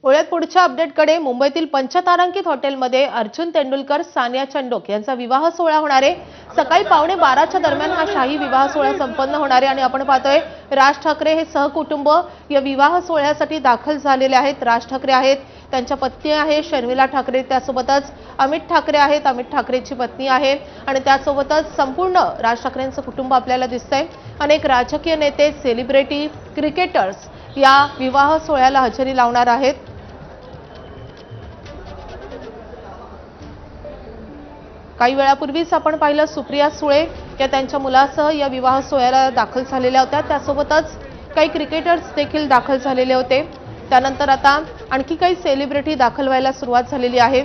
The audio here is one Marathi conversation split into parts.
वळूयात पुढच्या अपडेटकडे। मुंबईतील पंचतारांकित हॉटेलमध्ये अर्जुन तेंडुलकर, सानिया चंडोक यांचा विवाह सोहळा होणार आहे। सकाळी 11:15च्या दरम्यान हा शाही विवाह सोहळा संपन्न होणार आहे आणि आपण पाहतोय राज ठाकरे हे सहकुटुंब या विवाह सोहळ्यासाठी दाखल झालेले आहेत। राज ठाकरे आहेत, त्यांच्या पत्नी आहे शर्मिला ठाकरे, त्यासोबतच अमित ठाकरे आहेत, अमित ठाकरेची पत्नी आहे आणि त्यासोबतच संपूर्ण राज ठाकरेंचं कुटुंब आपल्याला दिसतंय। अनेक राजकीय नेते, सेलिब्रिटी, क्रिकेटर्स या विवाह सोहळ्याला हजेरी लावणार आहेत। काही वेळापूर्वीच आपण पाहिलं सुप्रिया सुळे या त्यांच्या मुलासह या विवाह सोहळ्याला दाखल झालेल्या होत्या। त्यासोबतच काही क्रिकेटर्स देखील दाखल झालेले होते। त्यानंतर आता आणखी काही सेलिब्रिटी दाखल व्हायला सुरुवात झालेली आहे।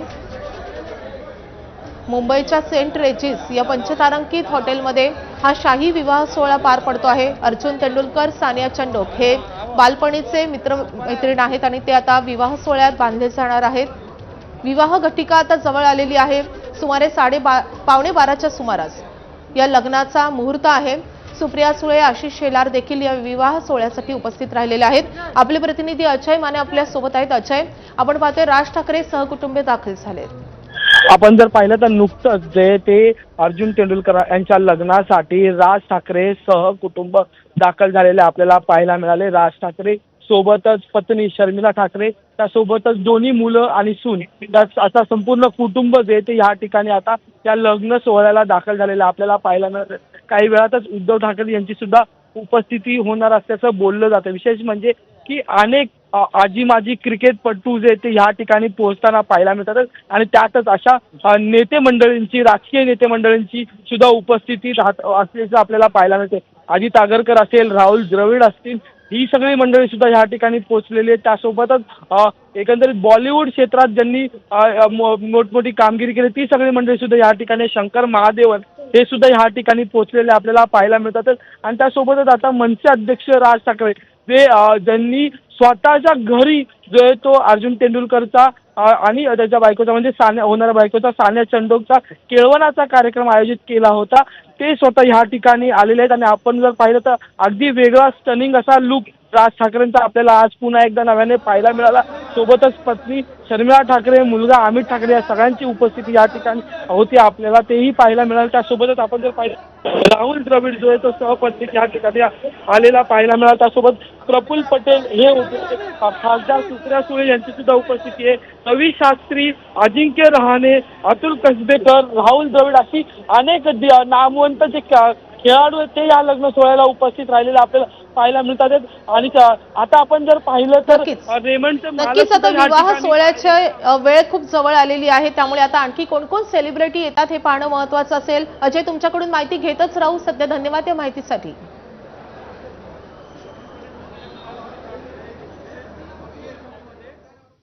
मुंबईच्या सेंट रेजिस या पंचतारांकित हॉटेलमध्ये हा शाही विवाह सोहळा पार पडतो आहे। अर्जुन तेंडुलकर, सानिया चंडोक हे बालपणीचे मित्र-मैत्रीण आहेत आणि ते आता विवाह सोहळ्यात बांधले जाणार आहेत। विवाह घटिका आता जवळ आलेली आहे। सुमारे 11:15च्या सुमारास या लग्नाचा मुहूर्त आहे। सुप्रिया सुळे, आशिष शेलार देखील या विवाह सोहळ्यासाठी उपस्थित राहिलेले आहेत। आपले प्रतिनिधी अजय माने आपल्या सोबत आहेत। अजय, आपण पाहतोय राज ठाकरे सहकुटुंबे दाखल झालेत। आपण जर पाहिलं तर नुकतंच जे ते अर्जुन तेंडुलकर यांच्या लग्नासाठी राज ठाकरे सहकुटुंब दाखल झालेले आपल्याला पाहायला मिळाले। राज ठाकरे सोबतच पत्नी शर्मिला ठाकरे, त्यासोबतच दोन्ही मुलं आणि सून, असा संपूर्ण कुटुंब जे ते या ठिकाणी आता या लग्न सोहळ्याला दाखल झालेलं आपल्याला पाहायला मिळतं। काही वेळातच उद्धव ठाकरे यांची सुद्धा उपस्थिती होणार असल्याचं बोललं जातं। विशेष म्हणजे की अनेक आजी माजी क्रिकेटपटू जे ते या ठिकाणी पोहोचताना पाहायला मिळतात आणि त्यातच अशा नेते मंडळींची, राजकीय नेते मंडळींची सुद्धा उपस्थिती असल्याचं आपल्याला पाहायला मिळते। अजित आगरकर असेल, राहुल द्रविड असतील, ही सगळी मंडळी सुद्धा या ठिकाणी पोहोचलेली आहेत। त्यासोबतच एकंदरीत बॉलिवूड क्षेत्रात ज्यांनी मोठमोठी कामगिरी केली ती सगळी मंडळी सुद्धा या ठिकाणी, शंकर महादेवन हे सुद्धा या ठिकाणी पोहोचलेले आपल्याला पाहायला मिळतात। आणि त्यासोबतच आता मनसे अध्यक्ष राज ठाकरे जे ज्यांनी स्वतःच्या घरी जो आहे तो अर्जुन तेंडुलकरचा आणि त्याच्या बायकोचा म्हणजे होणाऱ्या बायकोचा सानिया चंडोकचा केळवणाचा कार्यक्रम आयोजित केला होता, ते स्वतः ह्या ठिकाणी आलेले आहेत। आणि आपण जर पाहिलं तर अगदी वेगळा स्टनिंग असा लुक राज ठाकरेंचा आपल्याला आज पुन्हा एकदा नव्याने पाहायला मिळाला। सोबतच पत्नी शर्मिला ठाकरे, मुलगा अमित ठाकरे या सगळ्यांची उपस्थिती या ठिकाणी होती आपल्याला, तेही पाहायला मिळालं। त्यासोबतच आपण जर पाहिलं राहुल द्रविड जो आहे तो सहपत्नी या ठिकाणी आलेला पाहायला मिळाला। त्यासोबत प्रफुल्ल पटेल हे होते, खासदार सुप्रिया सुळे यांची सुद्धा उपस्थिती आहे। रवी शास्त्री, अजिंक्य रहाणे, अतुल कसबेकर, राहुल द्रविड अशी अनेक नामवंत जे खेळाडू आहेत ते या लग्न सोहळ्याला उपस्थित राहिलेले आपल्याला पाहायला मिळतात। आणि आता आपण जर पाहिलं तर नक्कीच आता विवाह सोहळ्याच्या वेळ खूप जवळ आलेली आहे, त्यामुळे आता आणखी कोण कोण सेलिब्रिटी येतात हे पाहणं महत्त्वाचं असेल। अजय, तुमच्याकडून माहिती घेतच राहू। सध्या धन्यवाद या माहितीसाठी।